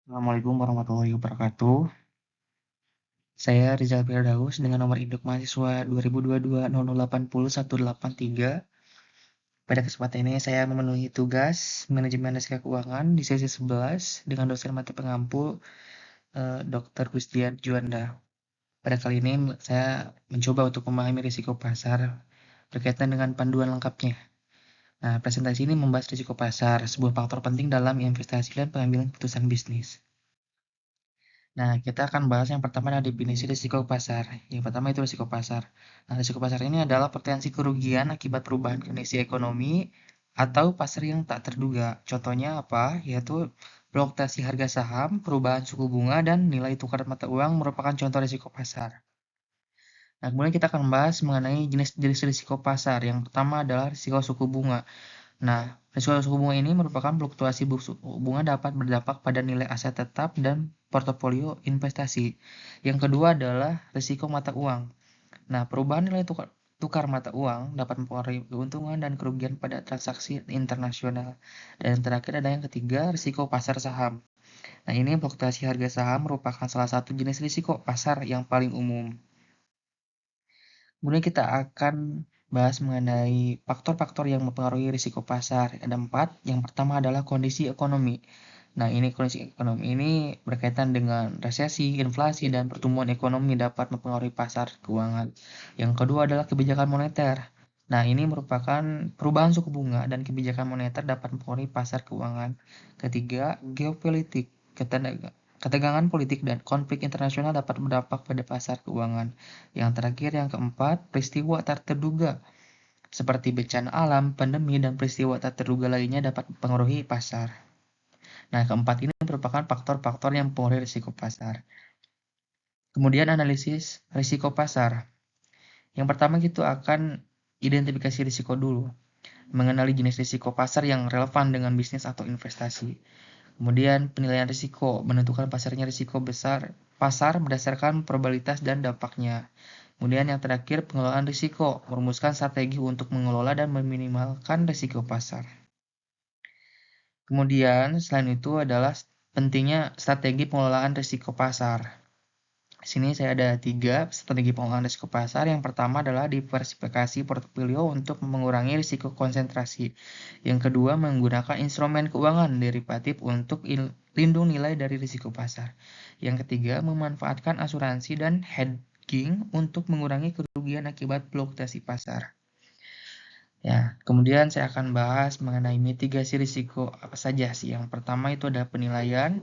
Assalamualaikum warahmatullahi wabarakatuh. Saya Rizal Firdaus dengan nomor induk mahasiswa 2022-0080-183. Pada kesempatan ini saya memenuhi tugas manajemen risiko keuangan di sesi 11 dengan dosen mata pengampu Dr. Gustian Juanda. Pada kali ini saya mencoba untuk memahami risiko pasar berkaitan dengan panduan lengkapnya. Nah, presentasi ini membahas risiko pasar, sebuah faktor penting dalam investasi dan pengambilan keputusan bisnis. Nah, kita akan bahas yang pertama adalah definisi risiko pasar. Yang pertama itu risiko pasar. Nah, risiko pasar ini adalah potensi kerugian akibat perubahan kondisi ekonomi atau pasar yang tak terduga. Contohnya apa? Yaitu fluktuasi harga saham, perubahan suku bunga, dan nilai tukar mata uang merupakan contoh risiko pasar. Nah, kemudian kita akan bahas mengenai jenis-jenis risiko pasar. Yang pertama adalah risiko suku bunga. Nah, risiko suku bunga ini merupakan fluktuasi suku bunga dapat berdampak pada nilai aset tetap dan portofolio investasi. Yang kedua adalah risiko mata uang. Nah, perubahan nilai tukar mata uang dapat mempengaruhi keuntungan dan kerugian pada transaksi internasional. Dan yang terakhir ada yang ketiga, risiko pasar saham. Nah, ini fluktuasi harga saham merupakan salah satu jenis risiko pasar yang paling umum. Kemudian kita akan bahas mengenai faktor-faktor yang mempengaruhi risiko pasar. Ada 4. Yang pertama adalah kondisi ekonomi. Nah, ini kondisi ekonomi ini berkaitan dengan resesi, inflasi, dan pertumbuhan ekonomi dapat mempengaruhi pasar keuangan. Yang kedua adalah kebijakan moneter. Nah, ini merupakan perubahan suku bunga dan kebijakan moneter dapat mempengaruhi pasar keuangan. Ketiga, geopolitik. Ketegangan politik dan konflik internasional dapat berdampak pada pasar keuangan. Yang terakhir, yang keempat, peristiwa tak terduga seperti bencana alam, pandemi, dan peristiwa tak terduga lainnya dapat mempengaruhi pasar. Nah, keempat ini merupakan faktor-faktor yang mempengaruhi risiko pasar. Kemudian analisis risiko pasar. Yang pertama kita akan identifikasi risiko dulu, mengenali jenis risiko pasar yang relevan dengan bisnis atau investasi. Kemudian penilaian risiko, menentukan pasarnya risiko besar pasar berdasarkan probabilitas dan dampaknya. Kemudian yang terakhir pengelolaan risiko, merumuskan strategi untuk mengelola dan meminimalkan risiko pasar. Kemudian selain itu adalah pentingnya strategi pengelolaan risiko pasar. Di sini saya ada 3 strategi pengelolaan risiko pasar. Yang pertama adalah diversifikasi portofolio untuk mengurangi risiko konsentrasi. Yang kedua, menggunakan instrumen keuangan derivatif untuk lindung nilai dari risiko pasar. Yang ketiga, memanfaatkan asuransi dan hedging untuk mengurangi kerugian akibat fluktuasi pasar. Ya, kemudian saya akan bahas mengenai mitigasi risiko apa saja sih. Yang pertama itu adalah penilaian.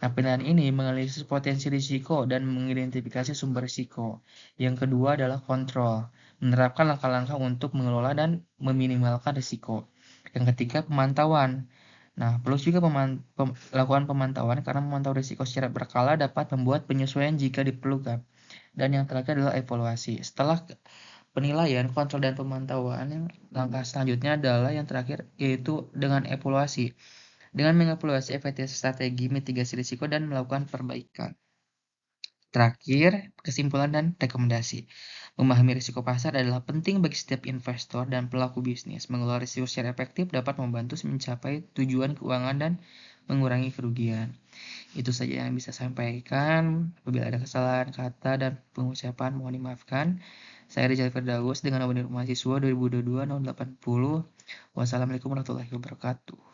Nah, penilaian ini menganalisis potensi risiko dan mengidentifikasi sumber risiko. Yang kedua adalah kontrol, menerapkan langkah-langkah untuk mengelola dan meminimalkan risiko. Yang ketiga, pemantauan. Nah, perlu juga melakukan pemantauan karena memantau risiko secara berkala dapat membuat penyesuaian jika diperlukan. Dan yang terakhir adalah evaluasi. Setelah penilaian, kontrol, dan pemantauan, langkah selanjutnya adalah yang terakhir, yaitu dengan evaluasi. Dengan mengevaluasi efektivitas strategi mitigasi risiko dan melakukan perbaikan. Terakhir, kesimpulan dan rekomendasi. Memahami risiko pasar adalah penting bagi setiap investor dan pelaku bisnis. Mengelola risiko secara efektif dapat membantu mencapai tujuan keuangan dan mengurangi kerugian. Itu saja yang bisa saya sampaikan. Apabila ada kesalahan kata dan pengucapan, mohon dimaafkan. Saya Rizal Firdaus dengan nomor mahasiswa 2022-080. Wassalamualaikum warahmatullahi wabarakatuh.